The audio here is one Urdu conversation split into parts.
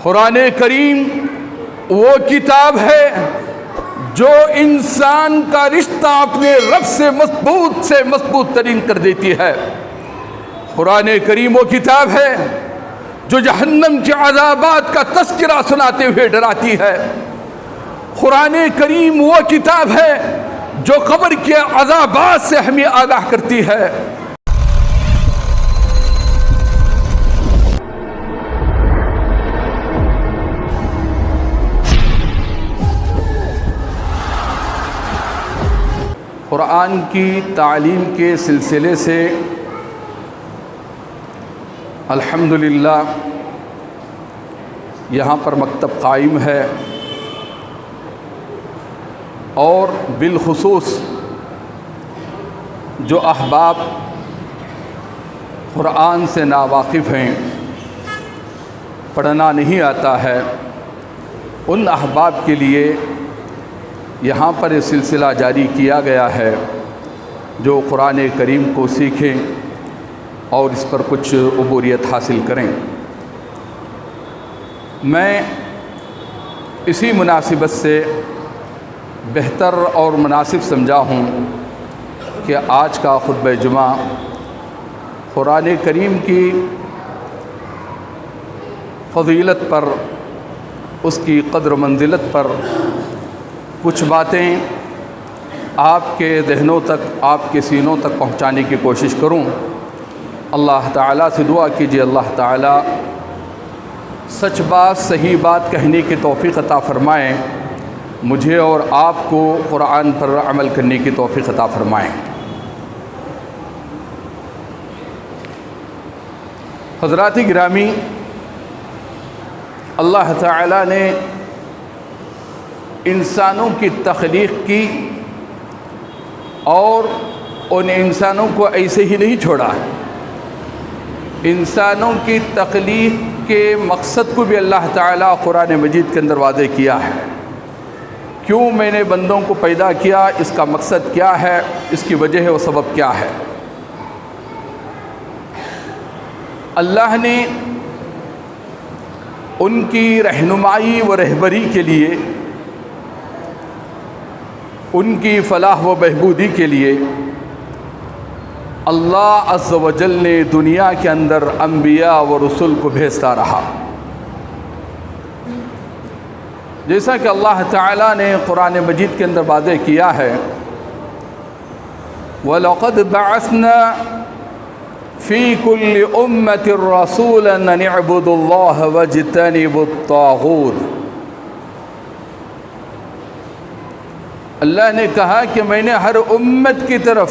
قرآن کریم وہ کتاب ہے جو انسان کا رشتہ اپنے رب سے مضبوط ترین کر دیتی ہے۔ قرآن کریم وہ کتاب ہے جو جہنم کے عذابات کا تذکرہ سناتے ہوئے ڈراتی ہے۔ قرآن کریم وہ کتاب ہے جو قبر کے عذابات سے ہمیں آگاہ کرتی ہے۔ قرآن کی تعلیم کے سلسلے سے الحمدللہ یہاں پر مکتب قائم ہے، اور بالخصوص جو احباب قرآن سے ناواقف ہیں، پڑھنا نہیں آتا ہے، ان احباب کے لیے یہاں پر یہ سلسلہ جاری کیا گیا ہے جو قرآن کریم کو سیکھیں اور اس پر کچھ عبوریت حاصل کریں۔ میں اسی مناسبت سے بہتر اور مناسب سمجھا ہوں کہ آج کا خطبہ جمعہ قرآن کریم کی فضیلت پر، اس کی قدر و منزلت پر کچھ باتیں آپ کے ذہنوں تک، آپ کے سینوں تک پہنچانے کی کوشش کروں۔ اللہ تعالیٰ سے دعا کیجیے اللہ تعالیٰ سچ بات، صحیح بات کہنے کی توفیق عطا فرمائیں، مجھے اور آپ کو قرآن پر عمل کرنے کی توفیق عطا فرمائیں۔ حضرات گرامی، اللہ تعالیٰ نے انسانوں کی تخلیق کی، اور ان انسانوں کو ایسے ہی نہیں چھوڑا۔ انسانوں کی تخلیق کے مقصد کو بھی اللہ تعالیٰ قرآن مجید کے اندر واضح کیا ہے۔ کیوں میں نے بندوں کو پیدا کیا، اس کا مقصد کیا ہے، اس کی وجہ و سبب کیا ہے۔ اللہ نے ان کی رہنمائی و رہبری کے لیے، ان کی فلاح و بہبودی کے لیے اللہ عز و جل نے دنیا کے اندر انبیاء و رسول کو بھیجتا رہا۔ جیسا کہ اللہ تعالیٰ نے قرآن مجید کے اندر واضح کیا ہے، وَلَقَدْ بَعَثْنَا فِي كُلِّ أُمَّةٍ رَسُولًا أَنِ اعْبُدُوا اللَّهَ وَاجْتَنِبُوا الطَّاغُوتَ۔ اللہ نے کہا کہ میں نے ہر امت کی طرف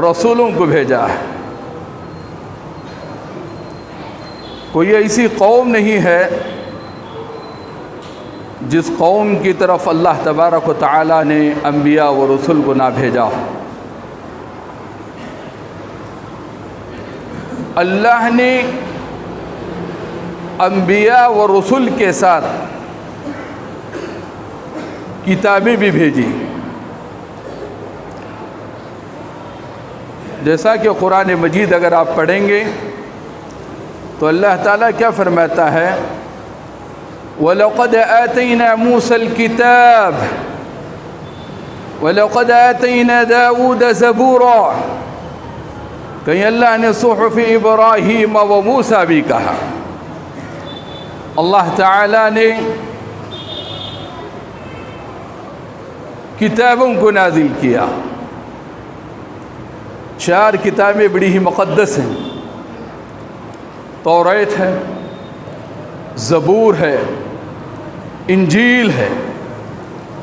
رسولوں کو بھیجا ہے۔ کوئی ایسی قوم نہیں ہے جس قوم کی طرف اللہ تبارک و تعالی نے انبیاء و رسول کو نہ بھیجا ہو۔ اللہ نے انبیاء و رسول کے ساتھ کتابیں بھی بھیجی، جیسا کہ قرآن مجید اگر آپ پڑھیں گے تو اللہ تعالیٰ کیا فرماتا ہے، وَلَقَدْ آتَيْنَا مُوسَى الْكِتَابَ وَلَقَدْ آتَيْنَا دَاوُودَ زَبُورًا۔ کہیں اللہ نے صحف ابراہیم و موسیٰ بھی کہا۔ اللہ تعالیٰ نے کتابوں کو نازل کیا۔ 4 کتابیں بڑی ہی مقدس ہیں، توریت ہے، زبور ہے، انجیل ہے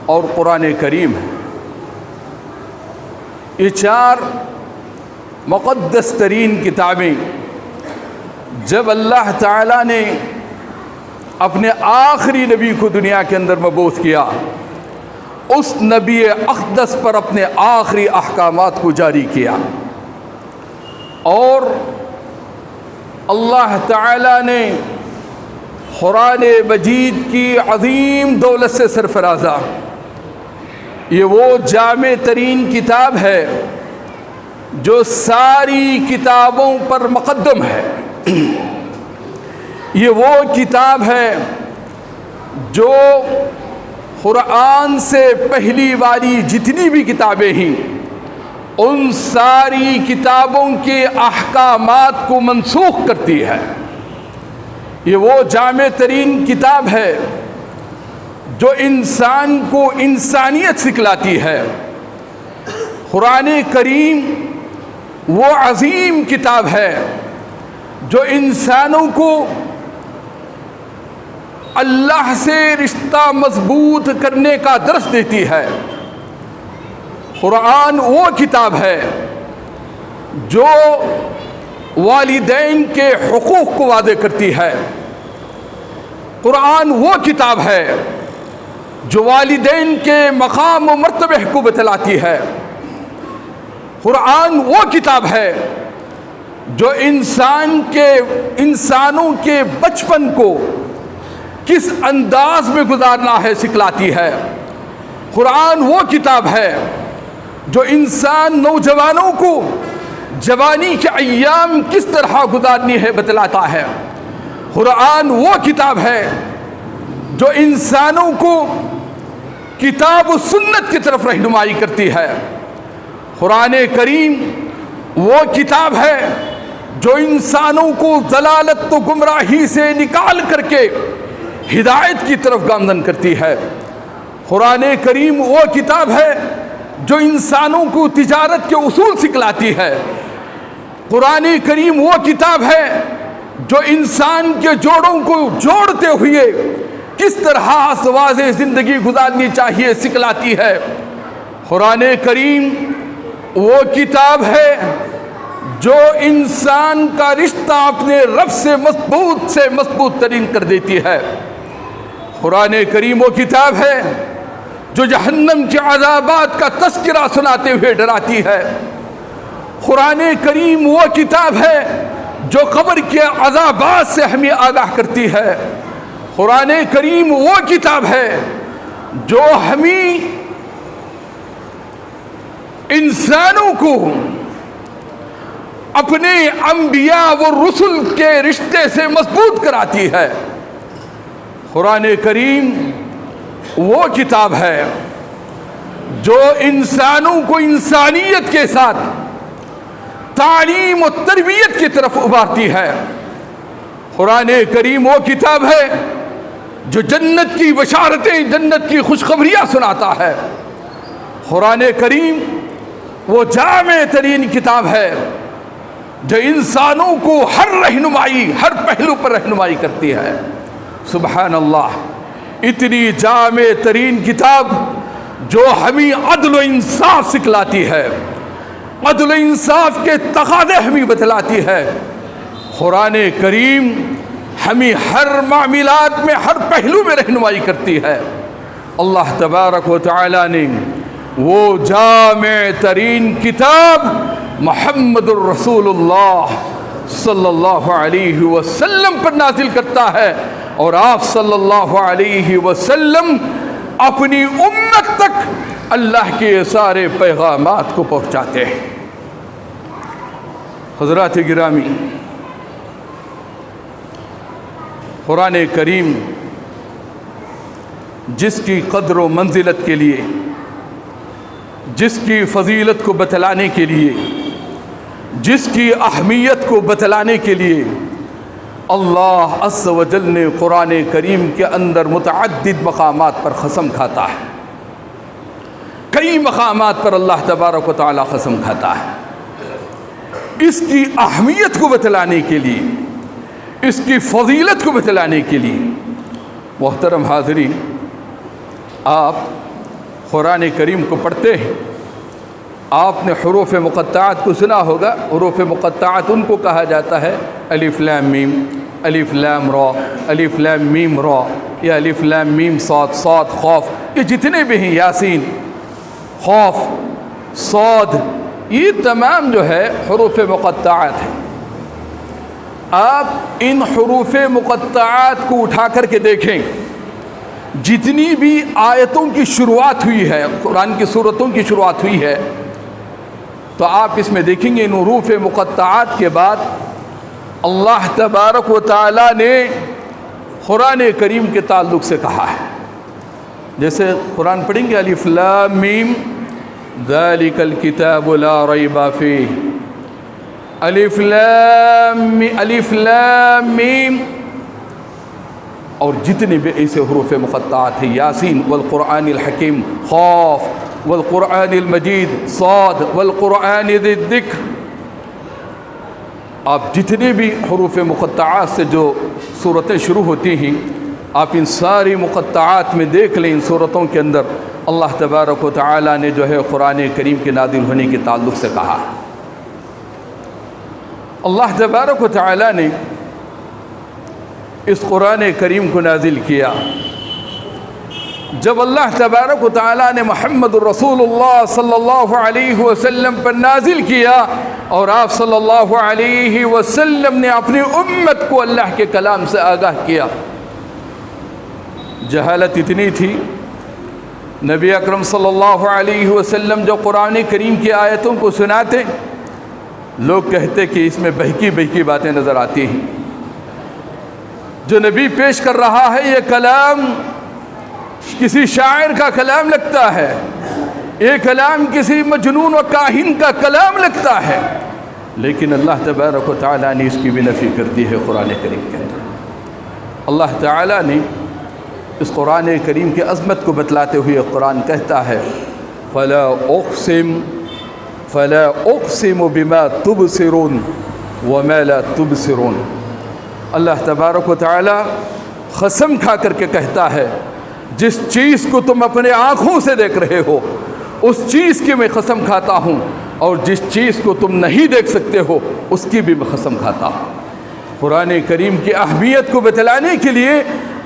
اور قرآن کریم ہے۔ یہ 4 مقدس ترین کتابیں جب اللہ تعالیٰ نے اپنے آخری نبی کو دنیا کے اندر مبعوث کیا، اس نبی اقدس پر اپنے آخری احکامات کو جاری کیا، اور اللہ تعالیٰ نے قرآن مجید کی عظیم دولت سے سرفرازہ، یہ وہ جامع ترین کتاب ہے جو ساری کتابوں پر مقدم ہے۔ یہ وہ کتاب ہے جو قرآن سے پہلی والی جتنی بھی کتابیں ہیں ان ساری کتابوں کے احکامات کو منسوخ کرتی ہے۔ یہ وہ جامع ترین کتاب ہے جو انسان کو انسانیت سکھلاتی ہے۔ قرآن کریم وہ عظیم کتاب ہے جو انسانوں کو اللہ سے رشتہ مضبوط کرنے کا درس دیتی ہے۔ قرآن وہ کتاب ہے جو والدین کے حقوق کو واضح کرتی ہے۔ قرآن وہ کتاب ہے جو والدین کے مقام و مرتبے کو بتلاتی ہے۔ قرآن وہ کتاب ہے جو انسانوں کے بچپن کو کس انداز میں گزارنا ہے سکھلاتی ہے۔ قرآن وہ کتاب ہے جو نوجوانوں کو جوانی کے ایام کس طرح گزارنی ہے بتلاتا ہے۔ قرآن وہ کتاب ہے جو انسانوں کو کتاب و سنت کی طرف رہنمائی کرتی ہے۔ قرآن کریم وہ کتاب ہے جو انسانوں کو ضلالت و گمراہی سے نکال کر کے ہدایت کی طرف گامزن کرتی ہے۔ قرآن کریم وہ کتاب ہے جو انسانوں کو تجارت کے اصول سکھلاتی ہے۔ قرآن کریم وہ کتاب ہے جو انسان کے جوڑوں کو جوڑتے ہوئے کس طرح واضح زندگی گزارنی چاہیے سکھلاتی ہے۔ قرآن کریم وہ کتاب ہے جو انسان کا رشتہ اپنے رب سے مضبوط ترین کر دیتی ہے۔ قرآن کریم وہ کتاب ہے جو جہنم کے عذابات کا تذکرہ سناتے ہوئے ڈراتی ہے۔ قرآن کریم وہ کتاب ہے جو قبر کے عذابات سے ہمیں آگاہ کرتی ہے۔ قرآن کریم وہ کتاب ہے جو ہمیں انسانوں کو اپنے انبیاء و رسل کے رشتے سے مضبوط کراتی ہے۔ قرآن کریم وہ کتاب ہے جو انسانوں کو انسانیت کے ساتھ تعلیم و تربیت کی طرف ابھارتی ہے۔ قرآن کریم وہ کتاب ہے جو جنت کی بشارتیں، جنت کی خوشخبریاں سناتا ہے۔ قرآن کریم وہ جامع ترین کتاب ہے جو انسانوں کو ہر پہلو پر رہنمائی کرتی ہے۔ سبحان اللہ، اتنی جامع ترین کتاب جو ہمیں عدل و انصاف سکھلاتی ہے، عدل و انصاف کے تقاضے ہمیں بتلاتی ہے۔ قرآن کریم ہمیں ہر معاملات میں، ہر پہلو میں رہنمائی کرتی ہے۔ اللہ تبارک و تعالی نے وہ جامع ترین کتاب محمد الرسول اللہ صلی اللہ علیہ وسلم پر نازل کرتا ہے، اور آپ صلی اللہ علیہ وسلم اپنی امت تک اللہ کے سارے پیغامات کو پہنچاتے ہیں۔ حضرات گرامی، قرآن کریم جس کی قدر و منزلت کے لیے، جس کی فضیلت کو بتلانے کے لیے، جس کی اہمیت کو بتلانے کے لیے اللہ عز و جل نے قرآن کریم کے اندر متعدد مقامات پر قسم کھاتا ہے۔ کئی مقامات پر اللہ تبارک و تعالی قسم کھاتا ہے۔ اس کی اہمیت کو بتلانے کے لیے، اس کی فضیلت کو بتلانے کے لیے محترم حاضرین، آپ قرآن کریم کو پڑھتے ہیں، آپ نے حروف مقطعات کو سنا ہوگا۔ حروف مقطعات ان کو کہا جاتا ہے الف لام میم، الف لام را، الف لام میم را، یا الف لام میم صاد، صاد خوف، یہ جتنے بھی ہیں، یاسین، خوف، صاد، یہ تمام جو ہے حروف مقطعات ہیں۔ آپ ان حروف مقطعات کو اٹھا کر کے دیکھیں، جتنی بھی آیتوں کی شروعات ہوئی ہے، قرآن کی سورتوں کی شروعات ہوئی ہے، تو آپ اس میں دیکھیں گے ان حروف مقطعات کے بعد اللہ تبارک و تعالیٰ نے قرآن کریم کے تعلق سے کہا ہے. جیسے قرآن پڑھیں گے الف لام میم ذالک الکتاب لا ریب فیہ، الف لام میم، اور جتنے بھی ایسے حروف مقطعات ہیں، یاسین والقرآن الحکیم، قاف والقرآن المجید، صاد والقرآن ذی الذکر. آپ جتنے بھی حروف مقطعات سے جو صورتیں شروع ہوتی ہیں، آپ ان ساری مقطعات میں دیکھ لیں، ان صورتوں کے اندر اللہ تبارک و تعالیٰ نے جو ہے قرآن کریم کے نازل ہونے کے تعلق سے کہا. اللہ تبارک و تعالیٰ نے اس قرآن کریم کو نازل کیا. جب اللہ تبارک و تعالیٰ نے محمد الرسول اللہ صلی اللہ علیہ وسلم پر نازل کیا اور آپ صلی اللہ علیہ وسلم نے اپنی امت کو اللہ کے کلام سے آگاہ کیا، جہالت اتنی تھی. نبی اکرم صلی اللہ علیہ وسلم جو قرآن کریم کی آیتوں کو سناتے، لوگ کہتے کہ اس میں بہکی بہکی باتیں نظر آتی ہیں. جو نبی پیش کر رہا ہے یہ کلام کسی شاعر کا کلام لگتا ہے، یہ کلام کسی مجنون و کاہن کا کلام لگتا ہے. لیکن اللہ تبارک و تعالیٰ نے اس کی بھی نفی کر دی ہے قرآن کریم کے اندر. اللہ تعالیٰ نے اس قرآن کریم کی عظمت کو بتلاتے ہوئے قرآن کہتا ہے فلا اقسم بما تبصرون وما لا تبصرون. اللہ تبارک و تعالیٰ قسم کھا کر کے کہتا ہے جس چیز کو تم اپنے آنکھوں سے دیکھ رہے ہو اس چیز کی میں قسم کھاتا ہوں، اور جس چیز کو تم نہیں دیکھ سکتے ہو اس کی بھی میں قسم کھاتا ہوں. قرآن کریم کی اہمیت کو بتلانے کے لیے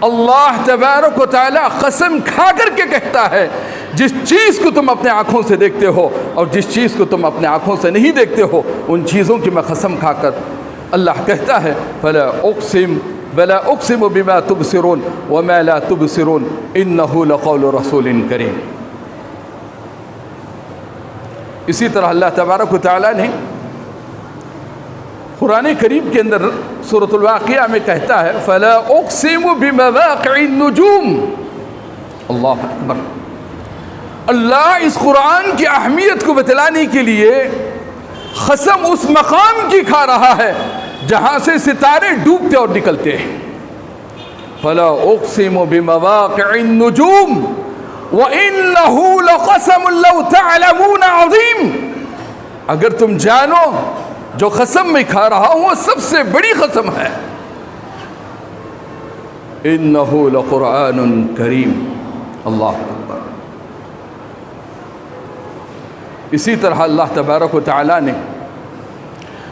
اللہ تبارک و تعالیٰ قسم کھا کر کے کہتا ہے جس چیز کو تم اپنے آنکھوں سے دیکھتے ہو اور جس چیز کو تم اپنے آنکھوں سے نہیں دیکھتے ہو ان چیزوں کی میں قسم کھا کر اللہ کہتا ہے فلا اقسم بما تبصرون وما لا تبصرون انه لقول رسول کریم. اسی طرح اللہ تبارک و تعالیٰ نے قرآن کریم کے اندر سورۃ الواقعہ میں کہتا ہے فلا اقسم بمواقع النجوم. اللہ اکبر. اللہ اس قرآن کی اہمیت کو بتلانے کے لیے قسم اس مقام کی کھا رہا ہے جہاں سے ستارے ڈوبتے اور نکلتے ہیں. فلا اقسم بمواقع النجوم وانه لقسم لو تعلمون عظیم. اگر تم جانو جو قسم میں کھا رہا ہوں وہ سب سے بڑی قسم ہے. انه لقرآن کریم. اللہ اکبر. اسی طرح اللہ تبارک و تعالیٰ نے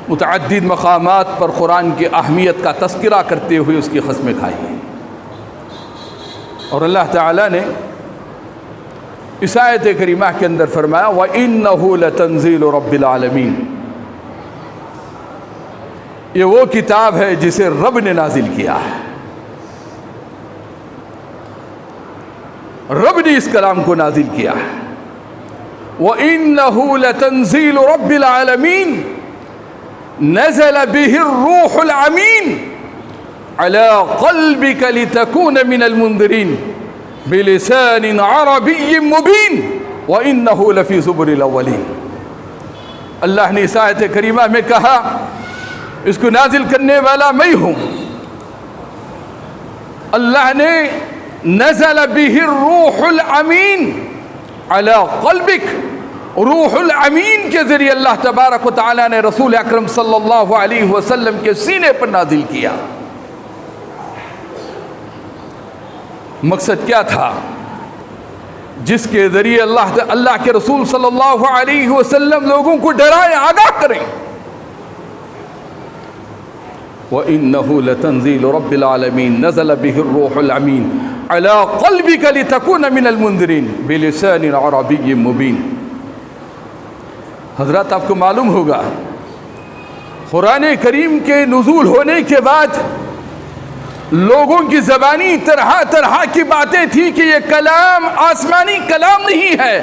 متعدد مقامات پر قرآن کی اہمیت کا تذکرہ کرتے ہوئے اس کی قسمیں کھائی ہیں. اور اللہ تعالیٰ نے اس آیت کریمہ کے اندر فرمایا وَإِنَّهُ لَتَنزِيلُ رَبِّ الْعَالَمِينَ. یہ وہ کتاب ہے جسے رب نے نازل کیا ہے. رب نے اس کلام کو نازل کیا ہے. وَإِنَّهُ لَتَنزِيلُ رَبِّ الْعَالَمِينَ نزل به الروح الامین على قلبك لتكون من المنذرین بلسان عربی مبین وانه لفی زبر الاولین. اللہ نے اس آیت کریمہ میں کہا اس کو نازل کرنے والا میں ہوں. اللہ نے نزل به الروح الامین على قلبك، روح الامین کے ذریعے اللہ تبارک و تعالیٰ نے رسول اکرم صلی اللہ علیہ وسلم کے سینے پر نازل کیا. مقصد کیا تھا؟ جس کے ذریعے اللہ کے رسول صلی اللہ علیہ وسلم لوگوں کو ڈرائیں، آگاہ کریں. وَإِنَّهُ لَتَنزِيلُ رَبِّ الْعَالَمِينَ نَزَلَ بِهِ الرُّوحُ الْأَمِينُ عَلَى قَلْبِكَ لِتَكُونَ مِنَ الْمُنذِرِينَ بِلِسَانٍ عَرَبِيٍّ مُبِينٍ. حضرات آپ کو معلوم ہوگا قرآن کریم کے نزول ہونے کے بعد لوگوں کی زبانی طرح طرح کی باتیں تھی کہ یہ کلام آسمانی کلام نہیں ہے،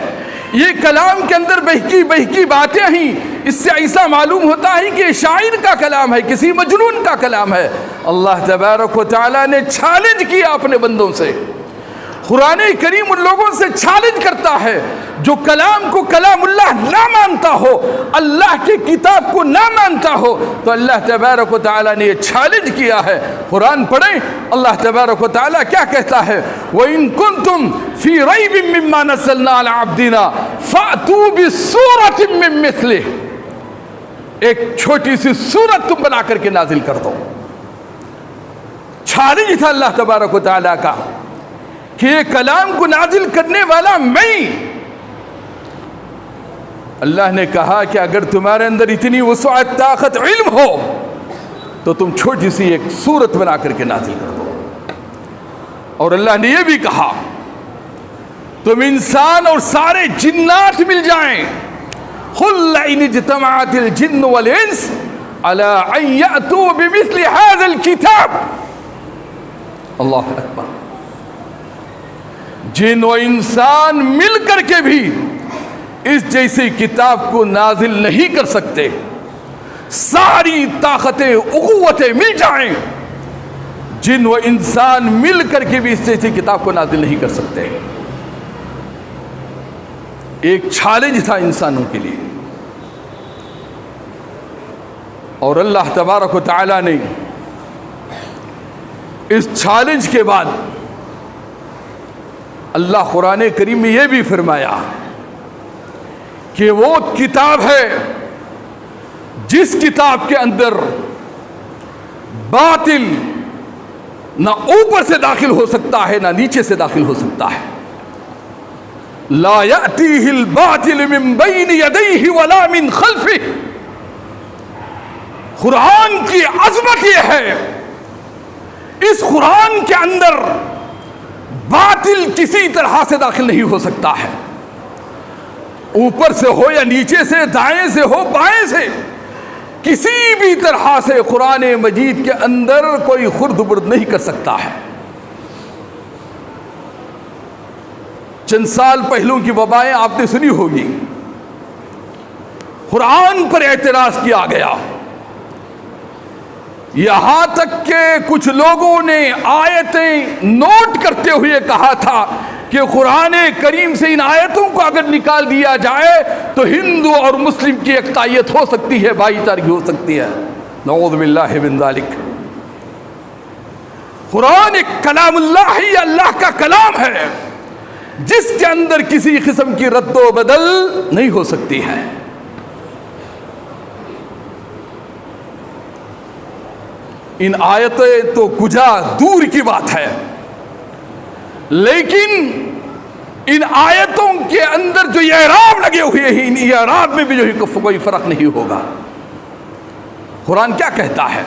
یہ کلام کے اندر بہکی بہکی باتیں ہیں، اس سے ایسا معلوم ہوتا ہے کہ شاعر کا کلام ہے، کسی مجنون کا کلام ہے۔ اللہ تبارک و تعالیٰ نے چیلنج کیا اپنے بندوں سے۔ قرآن کریم ان لوگوں سے چیلنج کرتا ہے جو کلام کو کلام اللہ نہ مانتا ہو، اللہ کی کتاب کو نہ مانتا ہو، تو اللہ تبارک و تعالیٰ نے یہ چیلنج کیا ہے۔ قرآن پڑھیں، اللہ تبارک و تعالیٰ کیا کہتا ہے؟ وَإِن كُنتُم فِي رَيْبٍ مِّمَّا نَزَّلْنَا عَلَىٰ عَبْدِنَا فَأْتُوا بِسُورَةٍ مِّن مِّثْلِهِ، ایک چھوٹی سی سورت تم بنا کر کے نازل کر دو۔ چیلنج تھا اللہ تبارک و تعالیٰ کا کہ یہ کلام کو نازل کرنے والا میں۔ اللہ نے کہا کہ اگر تمہارے اندر اتنی وسعت، طاقت، علم ہو تو تم چھوٹی سی ایک سورت بنا کر کے نازل کر دو۔ اور اللہ نے یہ بھی کہا تم انسان اور سارے جنات مل جائیں، قُل لَئِنِ اجْتَمَعَتِ الْجِنُّ وَالْإِنسُ عَلَىٰ أَن يَأْتُوا بِمِثْلِ هَٰذَا الْكِتَابِ۔ اللہ اکبر۔ جن و انسان مل کر کے بھی اس جیسی کتاب کو نازل نہیں کر سکتے، ساری طاقتیں، قوتیں مل جائیں، جن و انسان مل کر کے بھی اس جیسی کتاب کو نازل نہیں کر سکتے۔ ایک چیلنج تھا انسانوں کے لیے، اور اللہ تبارک و تعالی نے اس چیلنج کے بعد اللہ قرآن کریم میں یہ بھی فرمایا کہ وہ کتاب ہے جس کتاب کے اندر باطل نہ اوپر سے داخل ہو سکتا ہے نہ نیچے سے داخل ہو سکتا ہے۔ لا یأتیہ الباطل من بین یدیہ ولا من خلفہ۔ قرآن کی عظمت یہ ہے، اس قرآن کے اندر باطل کسی طرح سے داخل نہیں ہو سکتا ہے، اوپر سے ہو یا نیچے سے، دائیں سے ہو بائیں سے، کسی بھی طرح سے قرآن مجید کے اندر کوئی خرد برد نہیں کر سکتا ہے۔ چند سال پہلوں کی وبائیں آپ نے سنی ہوگی، قرآن پر اعتراض کیا گیا، یہاں تک کہ کچھ لوگوں نے آیتیں نوٹ کرتے ہوئے کہا تھا کہ قرآن کریم سے ان آیتوں کو اگر نکال دیا جائے تو ہندو اور مسلم کی یکتائیت ہو سکتی ہے، بھائی چارگی ہو سکتی ہے۔ نعوذ باللہ من ذالک۔ قرآن ایک کلام اللہ ہی، اللہ کا کلام ہے جس کے اندر کسی قسم کی رد و بدل نہیں ہو سکتی ہے۔ ان آیتیں تو کجا دور کی بات ہے، لیکن ان آیتوں کے اندر جو اعراب لگے ہوئے ہیں، ان اعراب میں بھی جو ہے کوئی فرق نہیں ہوگا۔ قرآن کیا کہتا ہے؟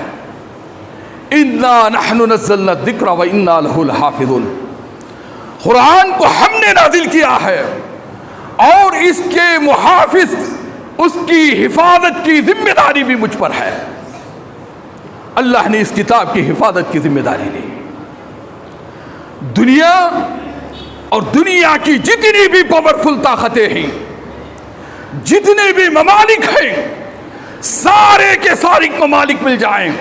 اِنَّا نَحْنُ نَزَّلْنَا الذِّكْرَ وَإِنَّا لَهُ لَحَافِظُونَ۔ قرآن کو ہم نے نازل کیا ہے اور اس کے محافظ، اس کی حفاظت کی ذمہ داری بھی مجھ پر ہے۔ اللہ نے اس کتاب کی حفاظت کی ذمہ داری لی۔ دنیا اور دنیا کی جتنی بھی پاورفل طاقتیں ہیں، جتنے بھی ممالک ہیں، سارے کے سارے ممالک مل جائیں،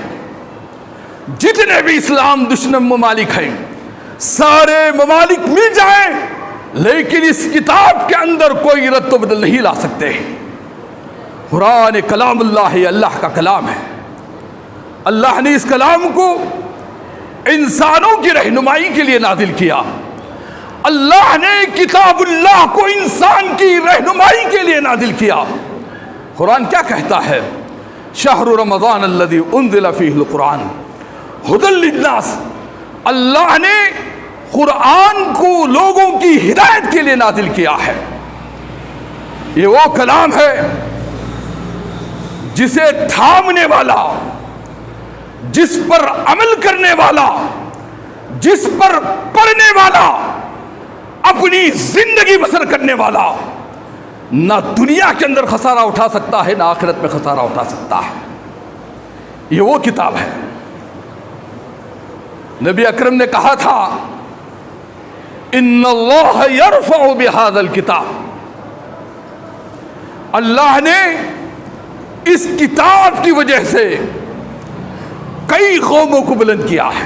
جتنے بھی اسلام دشمن ممالک ہیں سارے ممالک مل جائیں، لیکن اس کتاب کے اندر کوئی رد و بدل نہیں لا سکتے۔ قرآن کلام اللہ ہے، اللہ کا کلام ہے۔ اللہ نے اس کلام کو انسانوں کی رہنمائی کے لیے نازل کیا۔ اللہ نے کتاب اللہ کو انسان کی رہنمائی کے لیے نازل کیا۔ قرآن کیا کہتا ہے؟ شہر رمضان الذی انزل فیہ القرآن ھدی للناس۔ اللہ نے قرآن کو لوگوں کی ہدایت کے لیے نازل کیا ہے۔ یہ وہ کلام ہے جسے تھامنے والا، جس پر عمل کرنے والا، جس پر پڑھنے والا، اپنی زندگی بسر کرنے والا نہ دنیا کے اندر خسارہ اٹھا سکتا ہے، نہ آخرت میں خسارہ اٹھا سکتا ہے۔ یہ وہ کتاب ہے۔ نبی اکرم نے کہا تھا ان اللہ یرفع بہذا الکتاب، اللہ نے اس کتاب کی وجہ سے کئی قوموں کو بلند کیا ہے،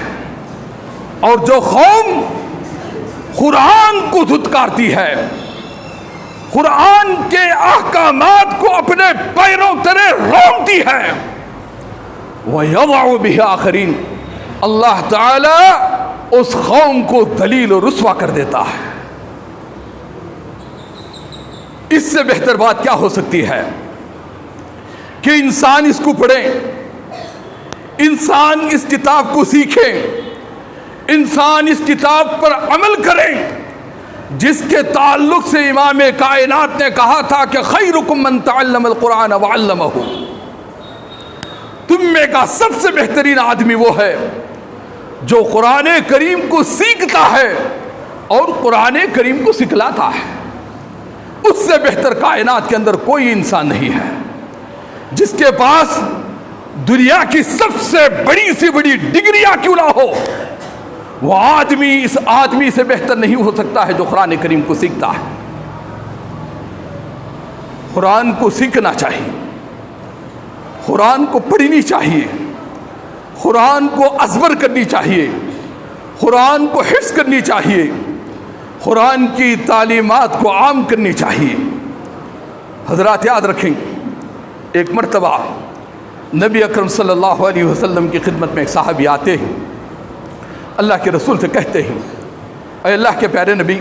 اور جو قوم قرآن کو دھتکارتی ہے، قرآن کے احکامات کو اپنے پیروں تلے رونتی ہے، وَيَضَعُ بِهِ آخَرِينَ، اللہ تعالی اس قوم کو ذلیل و رسوا کر دیتا ہے۔ اس سے بہتر بات کیا ہو سکتی ہے کہ انسان اس کو پڑھے، انسان اس کتاب کو سیکھے، انسان اس کتاب پر عمل کرے، جس کے تعلق سے امام کائنات نے کہا تھا کہ خیرکم من تعلم القرآن وعلمہ، تم میں کا سب سے بہترین آدمی وہ ہے جو قرآن کریم کو سیکھتا ہے اور قرآن کریم کو سکھلاتا ہے۔ اس سے بہتر کائنات کے اندر کوئی انسان نہیں ہے۔ جس کے پاس دنیا کی سب سے بڑی سے بڑی ڈگریاں کیوں نہ ہو، وہ آدمی اس آدمی سے بہتر نہیں ہو سکتا ہے جو قرآن کریم کو سیکھتا ہے۔ قرآن کو سیکھنا چاہیے، قرآن کو پڑھنی چاہیے، قرآن کو ازبر کرنی چاہیے، قرآن کو حفظ کرنی چاہیے، قرآن کی تعلیمات کو عام کرنی چاہیے۔ حضرات یاد رکھیں، ایک مرتبہ نبی اکرم صلی اللہ علیہ وسلم کی خدمت میں ایک صحابی آتے ہیں، اللہ کے رسول سے کہتے ہیں، اے اللہ کے پیارے نبی،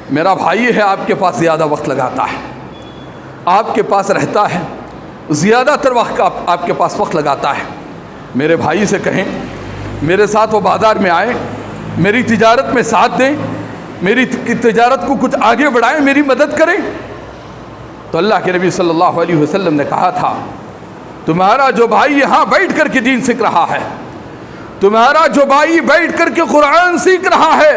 میرا بھائی ہے، آپ کے پاس زیادہ وقت لگاتا ہے، آپ کے پاس رہتا ہے، زیادہ تر وقت آپ کے پاس وقت لگاتا ہے، میرے بھائی سے کہیں میرے ساتھ وہ بازار میں آئیں، میری تجارت میں ساتھ دیں، میری تجارت کو کچھ آگے بڑھائیں، میری مدد کریں۔ تو اللہ کے نبی صلی اللہ علیہ وسلم نے کہا تھا، تمہارا جو بھائی یہاں بیٹھ کر کے دین سیکھ رہا ہے، تمہارا جو بھائی بیٹھ کر کے قرآن سیکھ رہا ہے،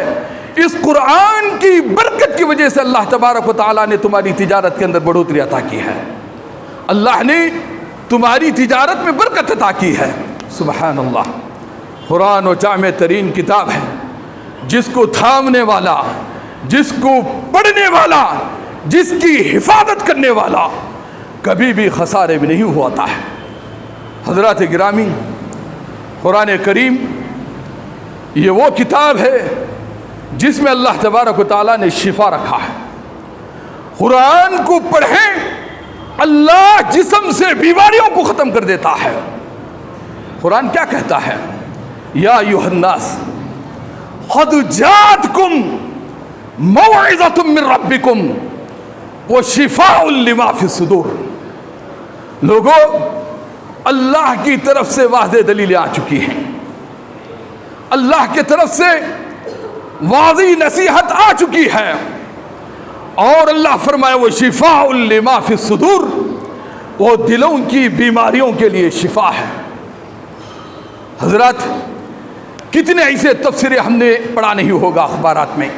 اس قرآن کی برکت کی وجہ سے اللہ تبارک و تعالیٰ نے تمہاری تجارت کے اندر بڑھوتری عطا کی ہے، اللہ نے تمہاری تجارت میں برکت عطا کی ہے۔ سبحان اللہ، قرآن و جامع ترین کتاب ہے، جس کو تھامنے والا، جس کو پڑھنے والا، جس کی حفاظت کرنے والا کبھی بھی خسارے میں نہیں ہوتا ہے۔ حضرات گرامی، قرآن کریم یہ وہ کتاب ہے جس میں اللہ تبارک و تعالیٰ نے شفا رکھا ہے۔ قرآن کو پڑھیں، اللہ جسم سے بیماریوں کو ختم کر دیتا ہے۔ قرآن کیا کہتا ہے؟ یا ایھا الناس قد جاءتکم موعظۃ من ربکم وشفاء لما فی الصدور، لوگوں اللہ کی طرف سے واضح دلیلیں آ چکی ہیں، اللہ کی طرف سے واضح نصیحت آ چکی ہے، اور اللہ فرمائے وہ شفاء لما فی الصدور، وہ دلوں کی بیماریوں کے لیے شفا ہے۔ حضرات، کتنے ایسے تفسیریں ہم نے پڑھا نہیں ہوگا اخبارات میں،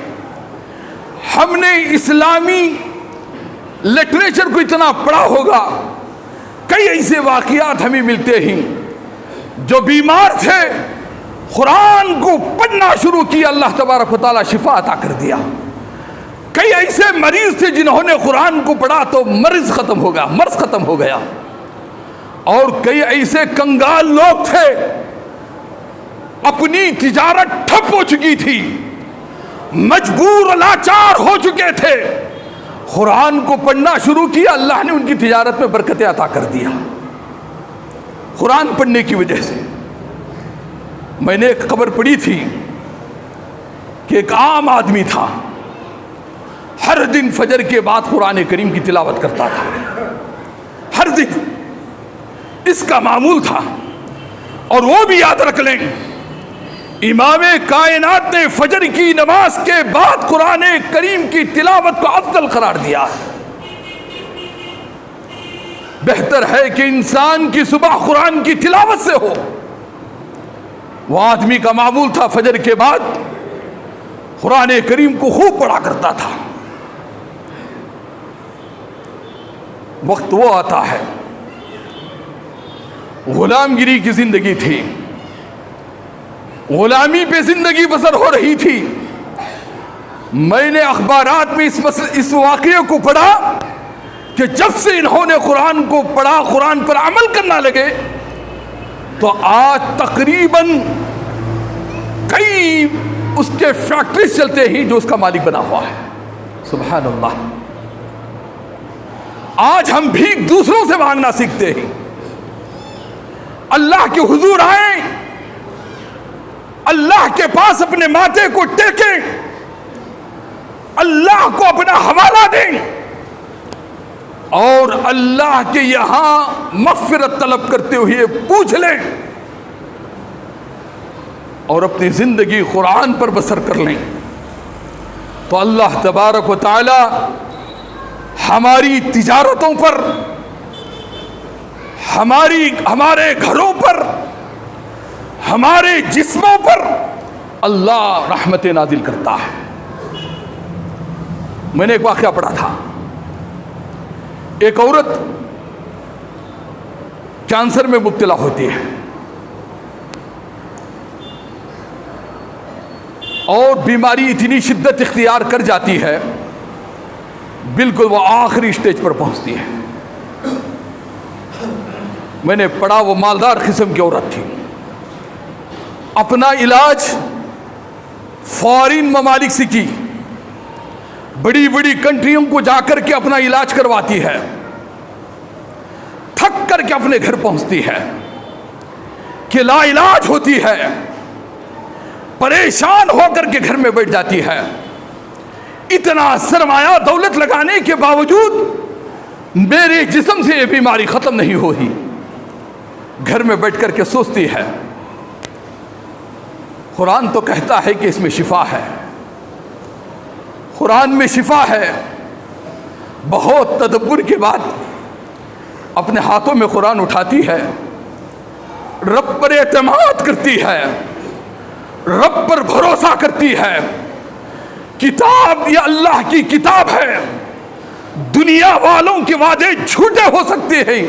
ہم نے اسلامی لٹریچر کو اتنا پڑھا ہوگا، کئی ایسے واقعات ہمیں ملتے ہیں جو بیمار تھے، قرآن کو پڑھنا شروع کیا، اللہ تبارک و تعالیٰ شفا عطا کر دیا۔ کئی ایسے مریض تھے جنہوں نے قرآن کو پڑھا تو مرض ختم ہو گیا، مرض ختم ہو گیا، اور کئی ایسے کنگال لوگ تھے، اپنی تجارت ٹھپ ہو چکی تھی، مجبور لاچار ہو چکے تھے، قرآن کو پڑھنا شروع کیا، اللہ نے ان کی تجارت میں برکتیں عطا کر دیا قرآن پڑھنے کی وجہ سے۔ میں نے ایک خبر پڑھی تھی کہ ایک عام آدمی تھا، ہر دن فجر کے بعد قرآن کریم کی تلاوت کرتا تھا، ہر دن اس کا معمول تھا۔ اور وہ بھی یاد رکھ لیں، امام کائنات نے فجر کی نماز کے بعد قرآن کریم کی تلاوت کو افضل قرار دیا۔ بہتر ہے کہ انسان کی صبح قرآن کی تلاوت سے ہو۔ وہ آدمی کا معمول تھا فجر کے بعد قرآن کریم کو خوب پڑھا کرتا تھا۔ وقت وہ آتا ہے، غلام گیری کی زندگی تھی، غلامی پہ زندگی بسر ہو رہی تھی۔ میں نے اخبارات میں اس واقعے کو پڑھا کہ جب سے انہوں نے قرآن کو پڑھا، قرآن پر عمل کرنا لگے، تو آج تقریباً کئی اس کے فیکٹریز چلتے ہی جو اس کا مالک بنا ہوا ہے۔ سبحان اللہ۔ آج ہم بھی دوسروں سے مانگنا سیکھتے ہیں، اللہ کے حضور آئیں، اللہ کے پاس اپنے ماتھے کو ٹیکیں، اللہ کو اپنا حوالہ دیں اور اللہ کے یہاں مغفرت طلب کرتے ہوئے پوچھ لیں اور اپنی زندگی قرآن پر بسر کر لیں، تو اللہ تبارک و تعالی ہماری تجارتوں پر، ہمارے گھروں پر، ہمارے جسموں پر اللہ رحمت نازل کرتا ہے۔ میں نے ایک واقعہ پڑھا تھا، ایک عورت کینسر میں مبتلا ہوتی ہے اور بیماری اتنی شدت اختیار کر جاتی ہے، بالکل وہ آخری سٹیج پر پہنچتی ہے۔ میں نے پڑھا وہ مالدار قسم کی عورت تھی، اپنا علاج فارین ممالک سے کی، بڑی بڑی کنٹریوں کو جا کر کے اپنا علاج کرواتی ہے، تھک کر کے اپنے گھر پہنچتی ہے کہ لا علاج ہوتی ہے، پریشان ہو کر کے گھر میں بیٹھ جاتی ہے۔ اتنا سرمایہ دولت لگانے کے باوجود میرے جسم سے یہ بیماری ختم نہیں ہوئی۔ گھر میں بیٹھ کر کے سوچتی ہے، قرآن تو کہتا ہے کہ اس میں شفا ہے، قرآن میں شفا ہے۔ بہت تدبر کے بعد اپنے ہاتھوں میں قرآن اٹھاتی ہے، رب پر اعتماد کرتی ہے، رب پر بھروسہ کرتی ہے۔ کتاب یہ اللہ کی کتاب ہے، دنیا والوں کے وعدے جھوٹے ہو سکتے ہیں،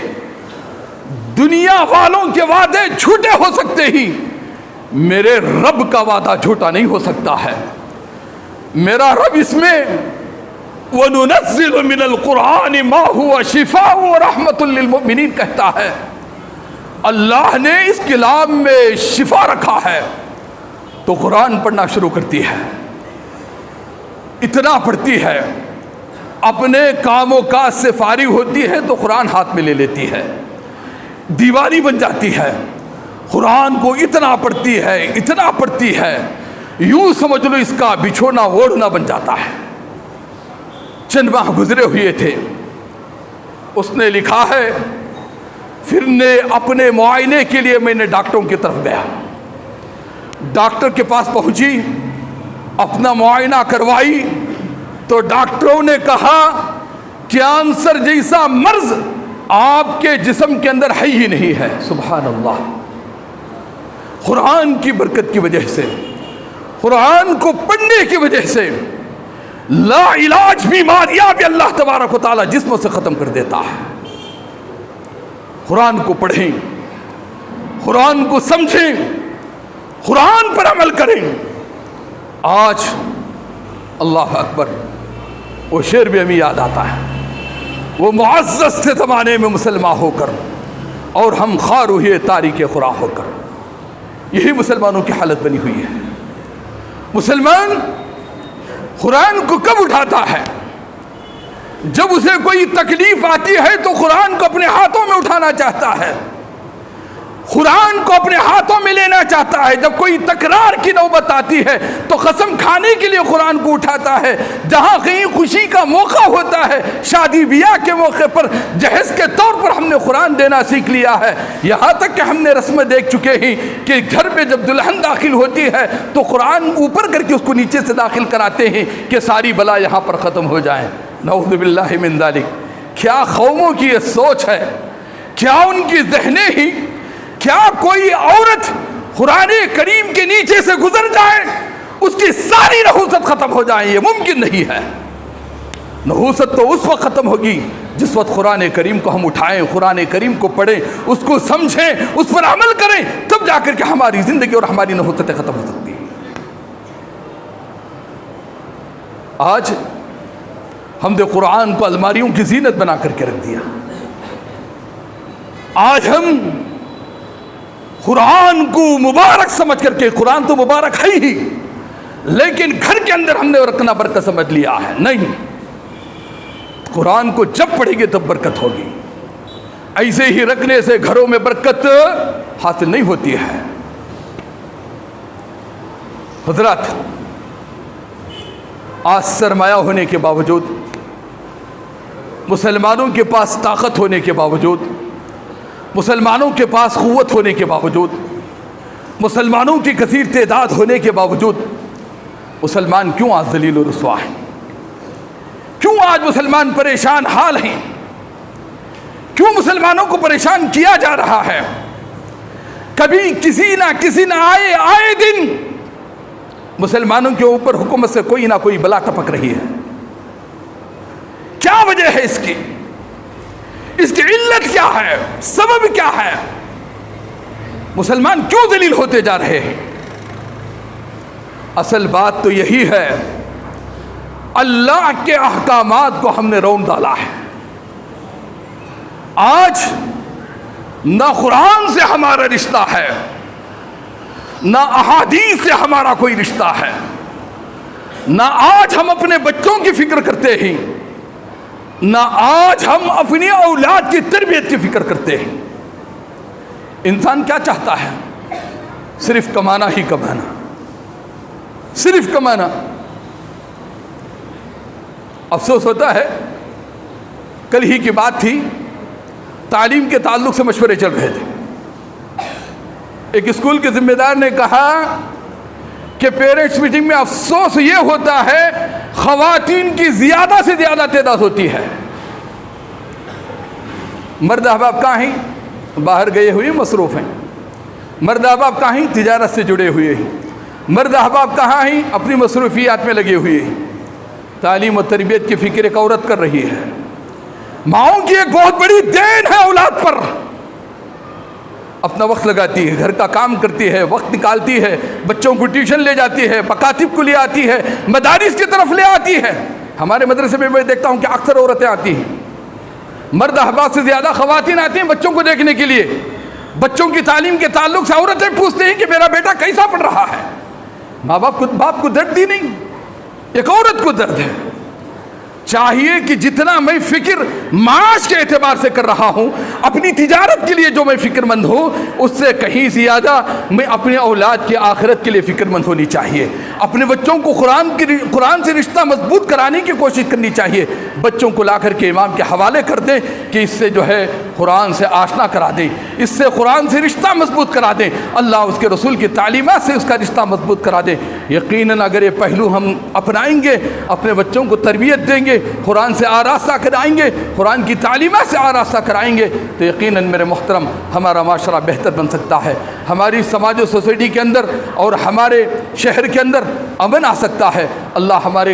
دنیا والوں کے وعدے جھوٹے ہو سکتے ہیں، میرے رب کا وعدہ جھوٹا نہیں ہو سکتا ہے۔ میرا رب اس میں وَنُنَزِّلُ مِنَ الْقُرْآنِ مَا هُوَ شِفَاءٌ وَرَحْمَةٌ لِّلْمُؤْمِنِينَ کہتا ہے، اللہ نے اس کلام میں شفا رکھا ہے۔ تو قرآن پڑھنا شروع کرتی ہے، اتنا پڑھتی ہے، اپنے کام و کاج سے فارغ ہوتی ہے تو قرآن ہاتھ میں لے لیتی ہے، دیوانی بن جاتی ہے، قرآن کو اتنا پڑھتی ہے، اتنا پڑھتی ہے، یوں سمجھ لو اس کا بچھونا اوڑھنا بن جاتا ہے۔ چند ماہ گزرے ہوئے تھے، اس نے لکھا ہے، پھر نے اپنے معائنے کے لیے میں نے ڈاکٹروں کی طرف گیا، ڈاکٹر کے پاس پہنچی، اپنا معائنہ کروائی تو ڈاکٹروں نے کہا کینسر جیسا مرض آپ کے جسم کے اندر ہے ہی نہیں ہے۔ سبحان اللہ۔ قرآن کی برکت کی وجہ سے، قرآن کو پڑھنے کی وجہ سے لا علاج بیماریاں بھی اللہ تبارک و تعالی جسموں سے ختم کر دیتا ہے۔ قرآن کو پڑھیں، قرآن کو سمجھیں، قرآن پر عمل کریں۔ آج اللہ اکبر، وہ شعر بھی ہمیں یاد آتا ہے، وہ معزز تھے زمانے میں مسلمان ہو کر اور ہم خوار ہوئے تاریک خورا ہو کر۔ یہی مسلمانوں کی حالت بنی ہوئی ہے۔ مسلمان قرآن کو کب اٹھاتا ہے؟ جب اسے کوئی تکلیف آتی ہے تو قرآن کو اپنے ہاتھوں میں اٹھانا چاہتا ہے، قرآن کو اپنے ہاتھوں میں لینا چاہتا ہے۔ جب کوئی تکرار کی نوبت آتی ہے تو قسم کھانے کے لیے قرآن کو اٹھاتا ہے۔ جہاں کہیں خوشی کا موقع ہوتا ہے، شادی بیاہ کے موقع پر جہیز کے طور پر ہم نے قرآن دینا سیکھ لیا ہے۔ یہاں تک کہ ہم نے رسمیں دیکھ چکے ہیں کہ گھر میں جب دلہن داخل ہوتی ہے تو قرآن اوپر کر کے اس کو نیچے سے داخل کراتے ہیں کہ ساری بلا یہاں پر ختم ہو جائیں۔ نعوذ باللہ من ذالک۔ کیا قوموں کی یہ سوچ ہے، کیا ان کی ذہنیں ہی، کیا کوئی عورت قرآن کریم کے نیچے سے گزر جائے اس کی ساری نحوست ختم ہو جائے؟ یہ ممکن نہیں ہے۔ نحوست تو اس وقت ختم ہوگی جس وقت قرآن کریم کو ہم اٹھائیں، قرآن کریم کو پڑھیں، اس کو سمجھیں، اس پر عمل کریں، تب جا کر کے ہماری زندگی اور ہماری نحوستیں ختم ہو سکتی ہیں۔ آج حمد قرآن کو الماریوں کی زینت بنا کر کے رکھ دیا۔ آج ہم قرآن کو مبارک سمجھ کر کے، قرآن تو مبارک ہے ہی، لیکن گھر کے اندر ہم نے رکھنا برکت سمجھ لیا ہے۔ نہیں، قرآن کو جب پڑھیں گے تب برکت ہوگی، ایسے ہی رکھنے سے گھروں میں برکت حاصل نہیں ہوتی ہے۔ حضرات، آج سرمایہ ہونے کے باوجود، مسلمانوں کے پاس طاقت ہونے کے باوجود، مسلمانوں کے پاس قوت ہونے کے باوجود، مسلمانوں کی کثیر تعداد ہونے کے باوجود، مسلمان کیوں آج ذلیل و رسوا ہیں؟ کیوں آج مسلمان پریشان حال ہیں؟ کیوں مسلمانوں کو پریشان کیا جا رہا ہے؟ کبھی کسی نہ آئے دن مسلمانوں کے اوپر حکومت سے کوئی نہ کوئی بلا ٹپک رہی ہے۔ کیا وجہ ہے اس کی؟ اس کی علت کیا ہے؟ سبب کیا ہے؟ مسلمان کیوں ذلیل ہوتے جا رہے ہیں؟ اصل بات تو یہی ہے، اللہ کے احکامات کو ہم نے رون ڈالا ہے۔ آج نہ قرآن سے ہمارا رشتہ ہے، نہ احادیث سے ہمارا کوئی رشتہ ہے، نہ آج ہم اپنے بچوں کی فکر کرتے ہیں، نہ آج ہم اپنی اولاد کی تربیت کی فکر کرتے ہیں۔ انسان کیا چاہتا ہے؟ صرف کمانا ہی کمانا، صرف کمانا۔ افسوس ہوتا ہے، کل ہی کی بات تھی، تعلیم کے تعلق سے مشورے چل رہے تھے۔ ایک اسکول کے ذمہ دار نے کہا کہ پیرنٹس میٹنگ میں افسوس یہ ہوتا ہے خواتین کی زیادہ سے زیادہ تعداد ہوتی ہے۔ مرد احباب کہاں ہیں؟ باہر گئے ہوئے مصروف ہیں۔ مرد احباب کہاں ہیں؟ تجارت سے جڑے ہوئے ہیں۔ مرد احباب کہاں ہیں؟ اپنی مصروفیات میں لگے ہوئے ہیں۔ تعلیم و تربیت کی فکر ایک عورت کر رہی ہے۔ ماؤں کی ایک بہت بڑی دین ہے اولاد پر، اپنا وقت لگاتی ہے، گھر کا کام کرتی ہے، وقت نکالتی ہے، بچوں کو ٹیوشن لے جاتی ہے، مکاتب کو لے آتی ہے، مدارس کی طرف لے آتی ہے۔ ہمارے مدرسے میں دیکھتا ہوں کہ اکثر عورتیں آتی ہیں، مرد احباب سے زیادہ خواتین آتی ہیں بچوں کو دیکھنے کے لیے۔ بچوں کی تعلیم کے تعلق سے عورتیں پوچھتے ہیں کہ میرا بیٹا کیسا پڑھ رہا ہے۔ ماں باپ کو درد دی نہیں، ایک عورت کو درد ہے۔ چاہیے کہ جتنا میں فکر معاش کے اعتبار سے کر رہا ہوں، اپنی تجارت کے لیے جو میں فکر مند ہوں، اس سے کہیں زیادہ میں اپنے اولاد کی آخرت کے لیے فکر مند ہونی چاہیے۔ اپنے بچوں کو قرآن سے رشتہ مضبوط کرانے کی کوشش کرنی چاہیے۔ بچوں کو لا کر کے امام کے حوالے کر دیں کہ اس سے جو ہے قرآن سے آشنا کرا دیں، اس سے قرآن سے رشتہ مضبوط کرا دیں، اللہ اس کے رسول کی تعلیمات سے اس کا رشتہ مضبوط کرا دیں۔ یقیناً اگر یہ پہلو ہم اپنائیں گے، اپنے بچوں کو تربیت دیں گے، قرآن سے آراستہ کرائیں گے، قرآن کی تعلیمات سے آراستہ کرائیں گے، تو یقیناً میرے محترم ہمارا معاشرہ بہتر بن سکتا ہے، ہماری سماج و سوسائٹی کے اندر اور ہمارے شہر کے اندر امن آ سکتا ہے۔ اللہ ہمارے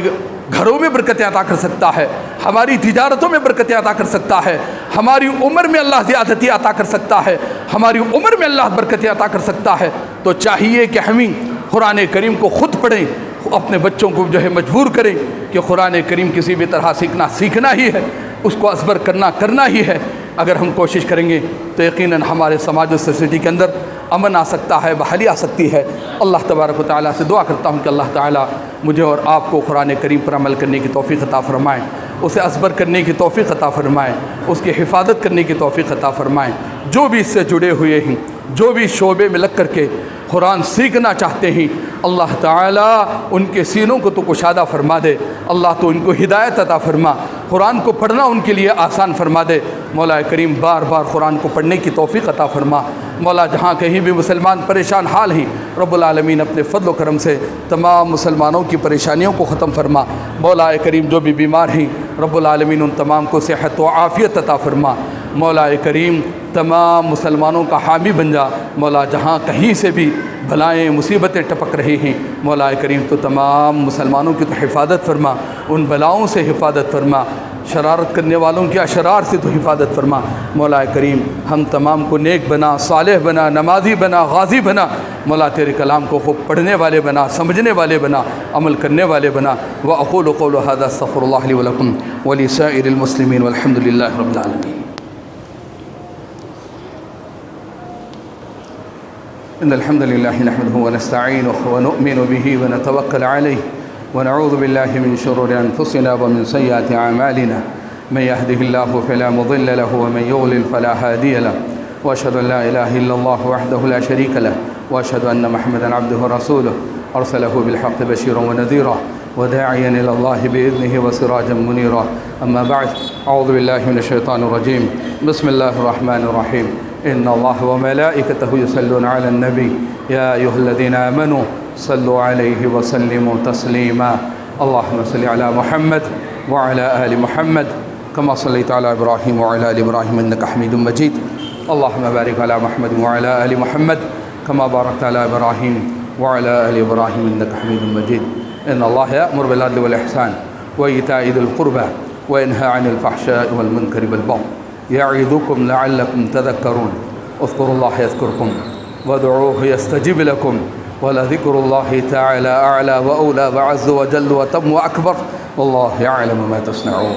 گھروں میں برکتیں عطا کر سکتا ہے، ہماری تجارتوں میں برکتیں عطا کر سکتا ہے، ہماری عمر میں اللہ زیادتی عطا کر سکتا ہے، ہماری عمر میں اللہ برکتیں عطا کر سکتا ہے۔ تو چاہیے کہ ہمیں قرآن کریم کو خود پڑھیں، اپنے بچوں کو جو ہے مجبور کریں کہ قرآن کریم کسی بھی طرح سیکھنا ہی ہے، اس کو ازبر کرنا ہی ہے۔ اگر ہم کوشش کریں گے تو یقیناً ہمارے سماج و سوسائٹی کے اندر امن آ سکتا ہے، بحالی آ سکتی ہے۔ اللہ تبارک و تعالیٰ سے دعا کرتا ہوں کہ اللہ تعالیٰ مجھے اور آپ کو قرآن کریم پر عمل کرنے کی توفیق عطا فرمائیں، اسے ازبر کرنے کی توفیق عطا فرمائیں، اس کی حفاظت کرنے کی توفیق عطا فرمائیں۔ جو بھی اس سے جڑے ہوئے ہیں، جو بھی شعبے میں لگ کر کے قرآن سیکھنا چاہتے ہیں، اللہ تعالیٰ ان کے سینوں کو تو کشادہ فرما دے، اللہ تو ان کو ہدایت عطا فرما، قرآن کو پڑھنا ان کے لیے آسان فرما دے۔ مولا کریم بار بار قرآن کو پڑھنے کی توفیق عطا فرما۔ مولا جہاں کہیں بھی مسلمان پریشان حال ہیں، رب العالمین اپنے فضل و کرم سے تمام مسلمانوں کی پریشانیوں کو ختم فرما۔ مولا کریم جو بھی بیمار ہیں، رب العالمین ان تمام کو صحت و عافیت عطا فرما۔ مولا کریم تمام مسلمانوں کا حامی بن جا۔ مولا جہاں کہیں سے بھی بلائیں مصیبتیں ٹپک رہی ہیں، مولا کریم تو تمام مسلمانوں کی تو حفاظت فرما، ان بلاؤں سے حفاظت فرما۔ شرارت کرنے والوں کے اشرار سے تو حفاظت فرما۔ مولا کریم ہم تمام کو نیک بنا، صالح بنا، نمازی بنا، غازی بنا۔ مولا تیرے کلام کو خوب پڑھنے والے بنا، سمجھنے والے بنا، عمل کرنے والے بنا۔ وأقول قول هذا استغفر الله لي ولكم ولسائر المسلمين والحمد لله رب العالمين۔ إن الحمد لله نحمده ونستعينه ونؤمن به ونتوكل عليه ونعوذ بالله من شرور أنفسنا ومن سيئات أعمالنا، من يهده الله فلا مضل له ومن يضلل فلا هادي له، وأشهد أن لا إله إلا الله وحده لا شريك له، وأشهد أن محمدا عبده ورسوله أرسله بالحق بشيرا ونذيرا وداعيا إلى الله بإذنه وسراجا منيرا. أما بعد، أعوذ بالله من الشيطان الرجيم. بسم الله الرحمن الرحيم. إن الله وملائكته يصلون على النبي يا أيها الذين آمنوا صلوا عليه وسلموا تسليما. اللهم صل على محمد وعلى آل محمد كما صليت على إبراهيم وعلى آل إبراهيم إنك حميد مجيد. اللهم بارك على محمد وعلى آل محمد كما باركت على إبراهيم وعلى آل إبراهيم إنك حميد مجيد. إن الله يأمر بالعدل والإحسان وإيتاء ذي القربى وينهى عن الفحشاء والمنكر والبغي يعظكم لعلكم تذكرون. اذكروا الله يذكركم وادعوه يستجب لكم ولذكر الله تعالى أعلى وأولى وعز وجل وتم وأكبر والله يعلم ما تصنعون.